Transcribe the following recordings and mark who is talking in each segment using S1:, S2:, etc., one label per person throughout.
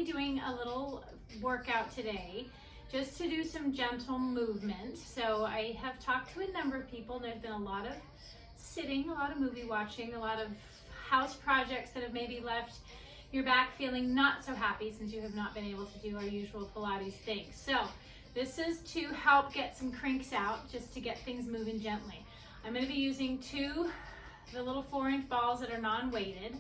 S1: doing a little workout today just to do some gentle movement. So I have talked to a number of people. There's been a lot of sitting, a lot of movie watching, a lot of house projects that have maybe left your back feeling not so happy since you have not been able to do our usual Pilates things. So this is to help get some crinks out, just to get things moving gently. I'm going to be using the little 4-inch balls that are non-weighted.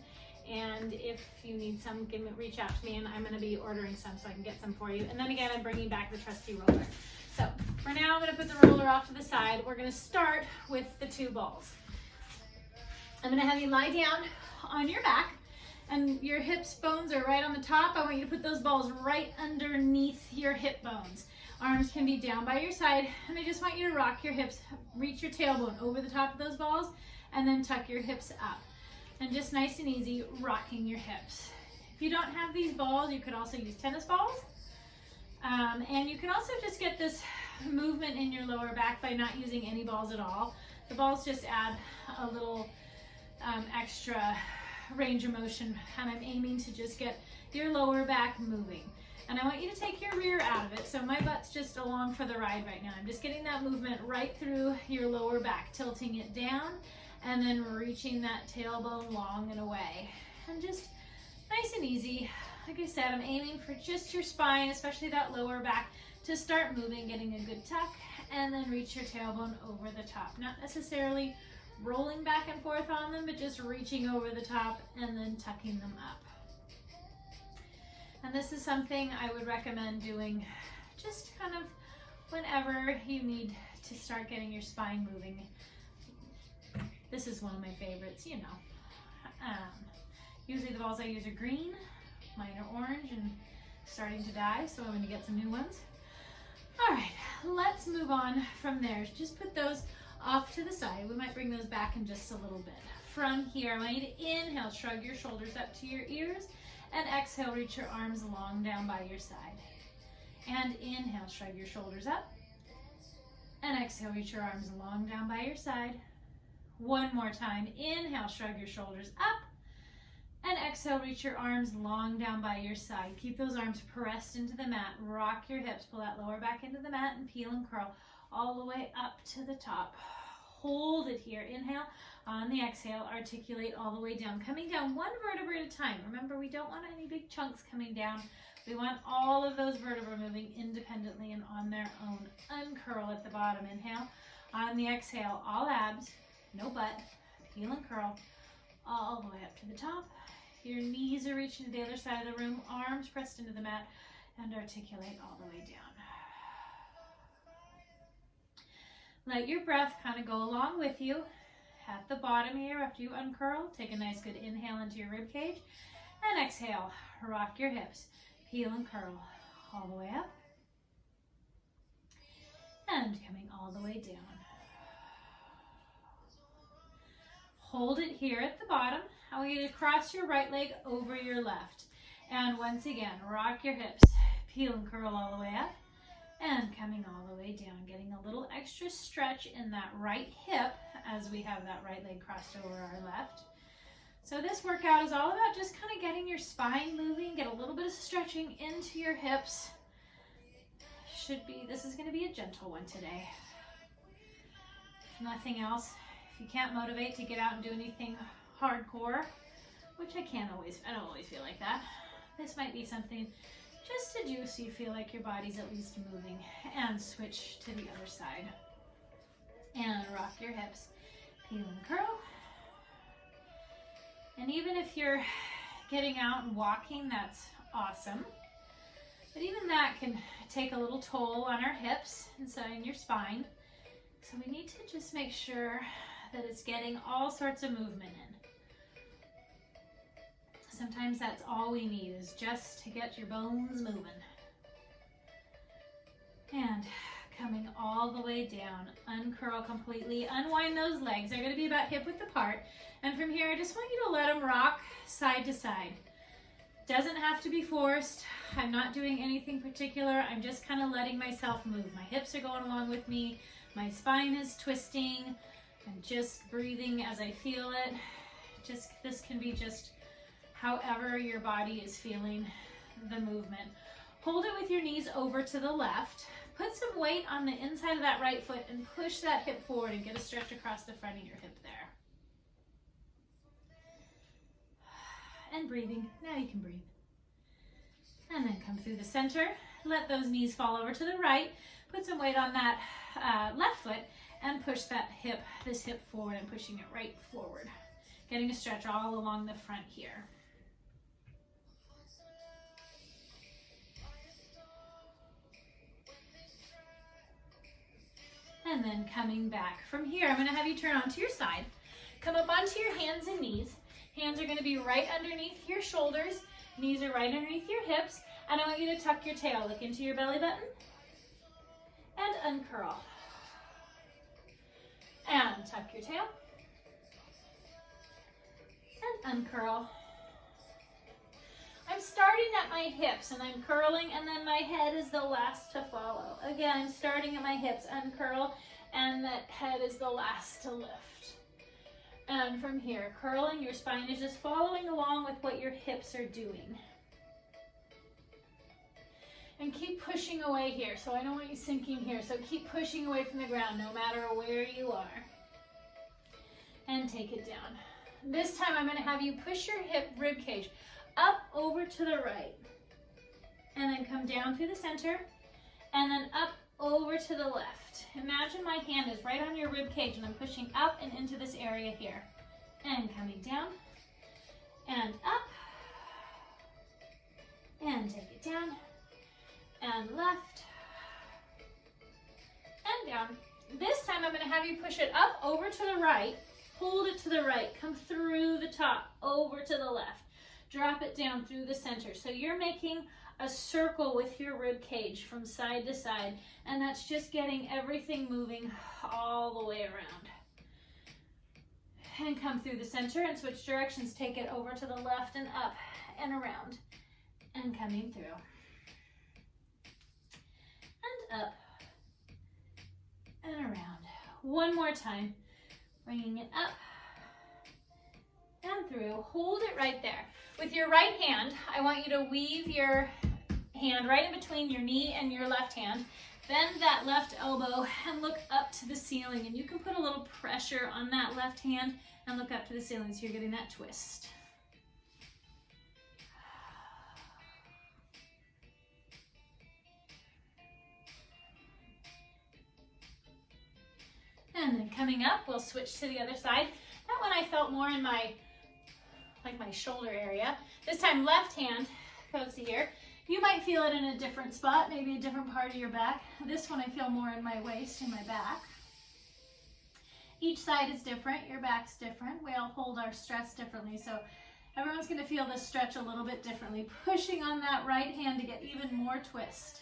S1: And if you need some, reach out to me, and I'm going to be ordering some so I can get some for you. And then again, I'm bringing back the trusty roller. So for now, I'm going to put the roller off to the side. We're going to start with the 2 balls. I'm going to have you lie down on your back, and your hips bones are right on the top. I want you to put those balls right underneath your hip bones. Arms can be down by your side, and I just want you to rock your hips, reach your tailbone over the top of those balls, and then tuck your hips up. And just nice and easy, rocking your hips. If you don't have these balls, you could also use tennis balls. And you can also just get this movement in your lower back by not using any balls at all. The balls just add a little extra range of motion, and I'm aiming to just get your lower back moving. And I want you to take your rear out of it, so my butt's just along for the ride right now. I'm just getting that movement right through your lower back, tilting it down, and then reaching that tailbone long and away. And just nice and easy. Like I said, I'm aiming for just your spine, especially that lower back, to start moving, getting a good tuck, and then reach your tailbone over the top. Not necessarily rolling back and forth on them, but just reaching over the top and then tucking them up. And this is something I would recommend doing just kind of whenever you need to start getting your spine moving. This is one of my favorites, you know. Usually the balls I use are green, mine are orange and starting to die, so I'm going to get some new ones. All right, let's move on from there. Just put those off to the side. We might bring those back in just a little bit. From here, I want you to inhale, shrug your shoulders up to your ears, and exhale, reach your arms long down by your side. And inhale, shrug your shoulders up, and exhale, reach your arms long down by your side. One more time. Inhale, shrug your shoulders up, and exhale, reach your arms long down by your side. Keep those arms pressed into the mat. Rock your hips, pull that lower back into the mat, and peel and curl all the way up to the top. Hold it here. Inhale. On the exhale, articulate all the way down, coming down one vertebra at a time. Remember, we don't want any big chunks coming down. We want all of those vertebrae moving independently and on their own. Uncurl at the bottom. Inhale. On the exhale, all abs, no butt. Peel and curl all the way up to the top. Your knees are reaching to the other side of the room, arms pressed into the mat, and articulate all the way down. Let your breath kind of go along with you. At the bottom here, after you uncurl, take a nice good inhale into your rib cage, and exhale, rock your hips, peel and curl all the way up, and coming all the way down. Hold it here at the bottom. I want you to cross your right leg over your left, and once again, rock your hips, peel and curl all the way up, and coming all the way down, getting a little extra stretch in that right hip as we have that right leg crossed over our left. So this workout is all about just kind of getting your spine moving, get a little bit of stretching into your hips. This is going to be a gentle one today. If nothing else, if you can't motivate to get out and do anything hardcore, which I don't always feel like that, this might be something just to do so you feel like your body's at least moving. And switch to the other side. And rock your hips, peel and curl. And even if you're getting out and walking, that's awesome. But even that can take a little toll on our hips and your spine. So we need to just make sure that it's getting all sorts of movement in. Sometimes that's all we need, is just to get your bones moving. And coming all the way down, uncurl completely, unwind those legs. They're going to be about hip width apart. And from here, I just want you to let them rock side to side. Doesn't have to be forced. I'm not doing anything particular. I'm just kind of letting myself move. My hips are going along with me. My spine is twisting. I'm just breathing as I feel it. This can be just however your body is feeling the movement. Hold it with your knees over to the left. Put some weight on the inside of that right foot and push that hip forward and get a stretch across the front of your hip there. And breathing. Now you can breathe. And then come through the center. Let those knees fall over to the right. Put some weight on that left foot and push that hip, this hip forward and pushing it right forward. Getting a stretch all along the front here. And then coming back. From here, I'm going to have you turn onto your side. Come up onto your hands and knees. Hands are going to be right underneath your shoulders. Knees are right underneath your hips. And I want you to tuck your tail. Look into your belly button. And uncurl. And tuck your tail. And uncurl. I'm starting at my hips and I'm curling, and then my head is the last to follow. Again, I'm starting at my hips, uncurl, and that head is the last to lift. And from here, curling, your spine is just following along with what your hips are doing. And keep pushing away here. So I don't want you sinking here. So keep pushing away from the ground no matter where you are. And take it down. This time I'm going to have you push your rib cage up over to the right. And then come down through the center. And then up over to the left. Imagine my hand is right on your rib cage and I'm pushing up and into this area here. And coming down. And up. And take it down. And left, and down. This time I'm going to have you push it up over to the right, hold it to the right, come through the top, over to the left, drop it down through the center. So you're making a circle with your rib cage from side to side, and that's just getting everything moving all the way around. And come through the center and switch directions. Take it over to the left and up and around, and coming through. Up and around. One more time. Bringing it up and through. Hold it right there. With your right hand, I want you to weave your hand right in between your knee and your left hand. Bend that left elbow and look up to the ceiling. And you can put a little pressure on that left hand and look up to the ceiling so you're getting that twist. And then coming up, we'll switch to the other side. That one I felt more in my shoulder area. This time left hand goes to here. You might feel it in a different spot, maybe a different part of your back. This one I feel more in my waist and my back. Each side is different, your back's different. We all hold our stress differently, so everyone's gonna feel this stretch a little bit differently. Pushing on that right hand to get even more twist.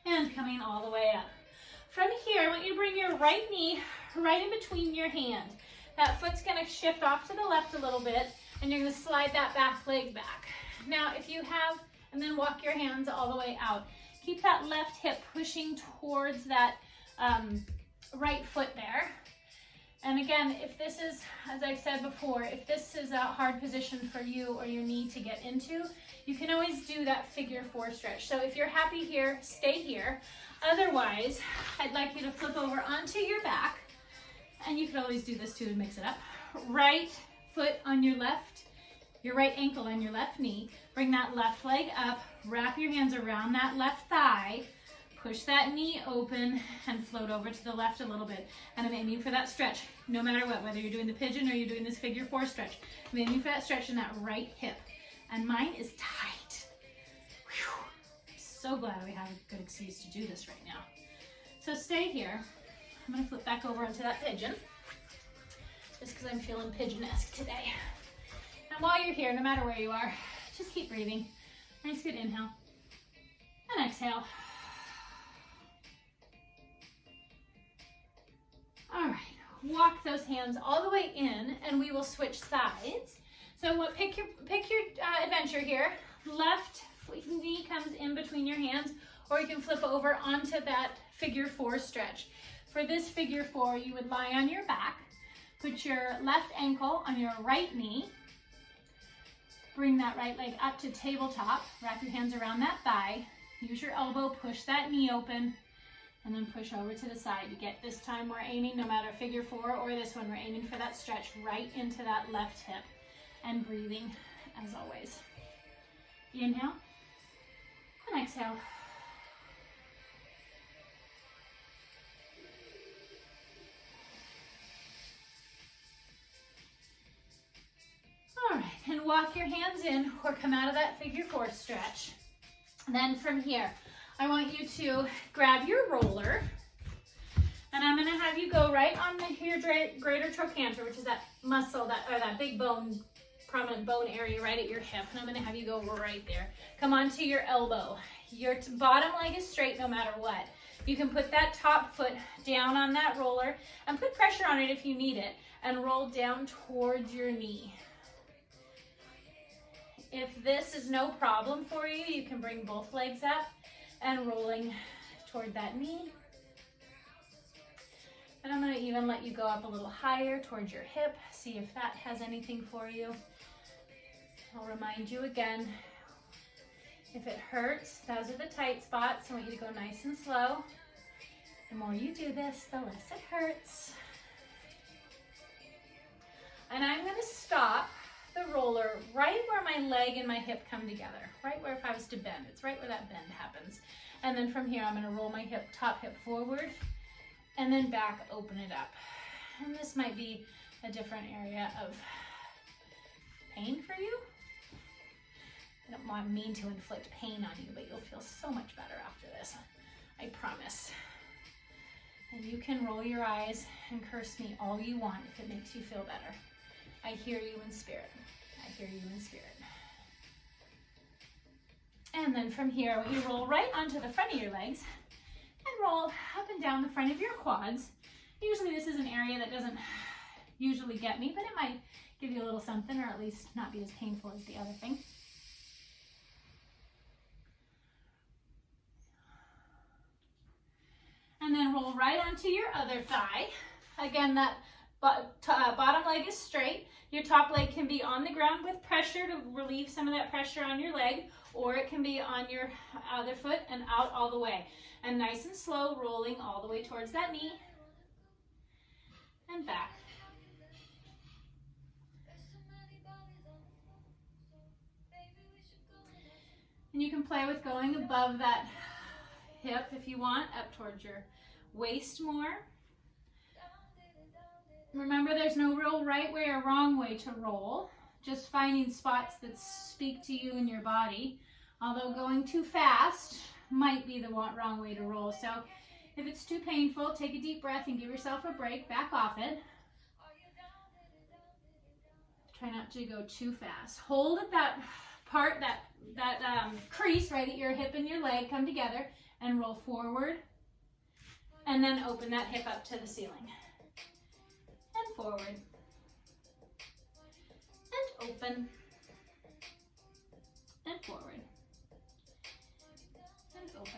S1: And coming all the way up. From here, I want you to bring your right knee right in between your hand. That foot's gonna shift off to the left a little bit, and you're gonna slide that back leg back. Now, if you have, and then walk your hands all the way out. Keep that left hip pushing towards that right foot there. And again, if this is, as I've said before, if this is a hard position for you or your knee to get into, you can always do that figure 4 stretch. So if you're happy here, stay here. Otherwise, I'd like you to flip over onto your back, and you could always do this too to mix it up. Right foot on your left, your right ankle on your left knee. Bring that left leg up, wrap your hands around that left thigh, push that knee open and float over to the left a little bit. And I'm aiming for that stretch, no matter what, whether you're doing the pigeon or you're doing this figure 4 stretch. I'm aiming for that stretch in that right hip. And mine is tight. Whew. I'm so glad we have a good excuse to do this right now. So stay here. I'm gonna flip back over into that pigeon, just because I'm feeling pigeon-esque today. And while you're here, no matter where you are, just keep breathing. Nice good inhale and exhale. All right, walk those hands all the way in and we will switch sides. So pick your adventure here. Left knee comes in between your hands, or you can flip over onto that figure 4 stretch. For this figure 4, you would lie on your back, put your left ankle on your right knee, Bring that right leg up to tabletop. Wrap your hands around that thigh. Use your elbow, push that knee open, and then push over to the side. You get this time we're aiming, no matter figure 4 or this one, we're aiming for that stretch right into that left hip. And breathing as always. Inhale and exhale. All right, and walk your hands in or come out of that figure 4 stretch. Then from here, I want you to grab your roller, and I'm gonna have you go right on your greater trochanter, which is that muscle, that big bone, prominent bone area right at your hip, and I'm gonna have you go right there. Come onto your elbow. Your bottom leg is straight no matter what. You can put that top foot down on that roller and put pressure on it if you need it, and roll down towards your knee. If this is no problem for you, you can bring both legs up and rolling toward that knee. And I'm gonna even let you go up a little higher towards your hip, see if that has anything for you. I'll remind you again, if it hurts, those are the tight spots. I want you to go nice and slow. The more you do this, the less it hurts. And I'm gonna stop the roller right where my leg and my hip come together, right where if I was to bend, it's right where that bend happens. And then from here, I'm gonna roll my top hip forward and then back, open it up. And this might be a different area of pain for you. I don't mean to inflict pain on you, but you'll feel so much better after this, I promise. And you can roll your eyes and curse me all you want if it makes you feel better. I hear you in spirit. I hear you in spirit. And then from here, you roll right onto the front of your legs and roll up and down the front of your quads. Usually this is an area that doesn't usually get me, but it might give you a little something, or at least not be as painful as the other thing. And then roll right onto your other thigh. Again, that bottom leg is straight. Your top leg can be on the ground with pressure to relieve some of that pressure on your leg, or it can be on your other foot and out all the way. And nice and slow, rolling all the way towards that knee and back. And you can play with going above that hip if you want, up towards your waist more. Remember, there's no real right way or wrong way to roll, just finding spots that speak to you and your body. Although going too fast might be the wrong way to roll. So if it's too painful, take a deep breath and give yourself a break, back off it. Try not to go too fast. Hold at that part, that crease right at your hip and your leg come together, and roll forward, and then open that hip up to the ceiling. And forward, and open, and forward, and open.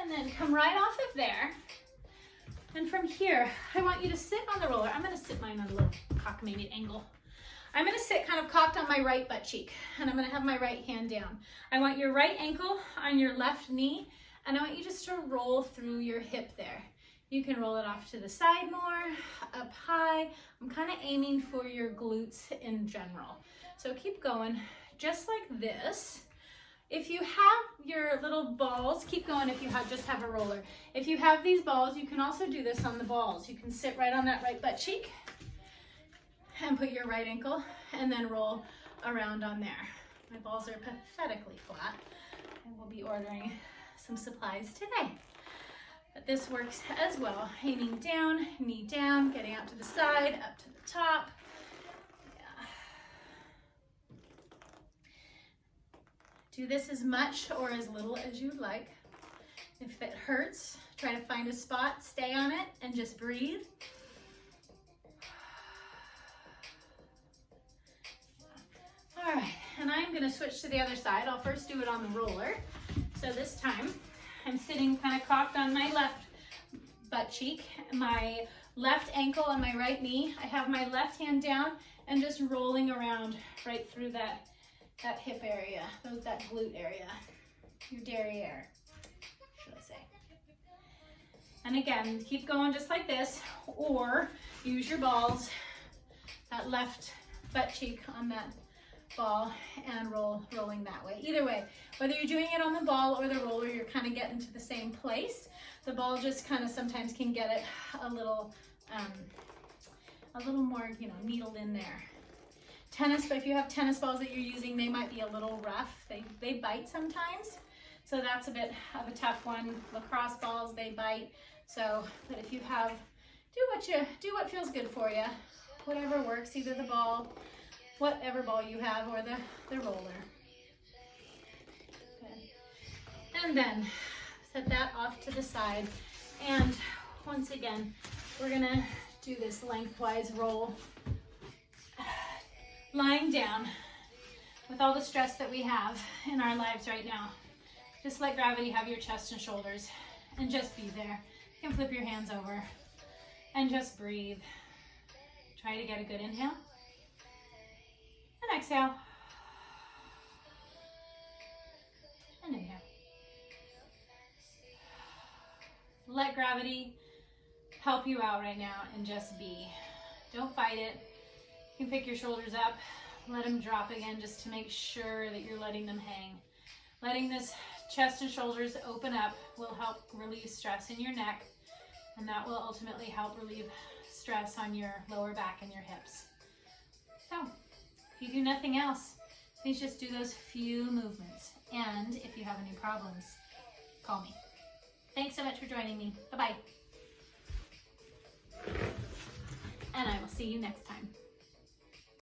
S1: And then come right off of there. And from here, I want you to sit on the roller. I'm gonna sit mine on a little cockamamie angle. I'm gonna sit kind of cocked on my right butt cheek, and I'm gonna have my right hand down. I want your right ankle on your left knee, and I want you just to roll through your hip there. You can roll it off to the side more, up high. I'm kind of aiming for your glutes in general. So keep going, just like this. If you have your little balls, keep going if you just have a roller. If you have these balls, you can also do this on the balls. You can sit right on that right butt cheek and put your right ankle and then roll around on there. My balls are pathetically flat, and we'll be ordering some supplies today. But this works as well. Aiming down, knee down, getting out to the side, up to the top. Yeah. Do this as much or as little as you'd like. If it hurts, try to find a spot, stay on it, and just breathe. All right, and I'm gonna switch to the other side. I'll first do it on the roller. So this time, I'm sitting kind of cocked on my left butt cheek. My left ankle on my right knee. I have my left hand down and just rolling around right through that hip area, that glute area, your derriere, should I say. And again, keep going just like this, or use your balls, that left butt cheek on that ball, and rolling that way. Either way, whether you're doing it on the ball or the roller, you're kind of getting to the same place. The ball just kind of sometimes can get it a little more, you know, needled in there. Tennis, but if you have tennis balls that you're using, they might be a little rough. They bite sometimes, so that's a bit of a tough one. Lacrosse balls, they bite. So, but if you have, do what feels good for you. Whatever works, either the ball, whatever ball you have, or the roller. Good. And then set that off to the side. And once again, we're gonna do this lengthwise roll. Lying down with all the stress that we have in our lives right now. Just let gravity have your chest and shoulders and just be there. You can flip your hands over and just breathe. Try to get a good inhale and exhale. And inhale. Let gravity help you out right now and just be. Don't fight it. You can pick your shoulders up, let them drop again just to make sure that you're letting them hang. Letting this chest and shoulders open up will help relieve stress in your neck, and that will ultimately help relieve stress on your lower back and your hips. So, if you do nothing else, please just do those few movements. And if you have any problems, call me. Thanks so much for joining me. Bye-bye. And I will see you next time.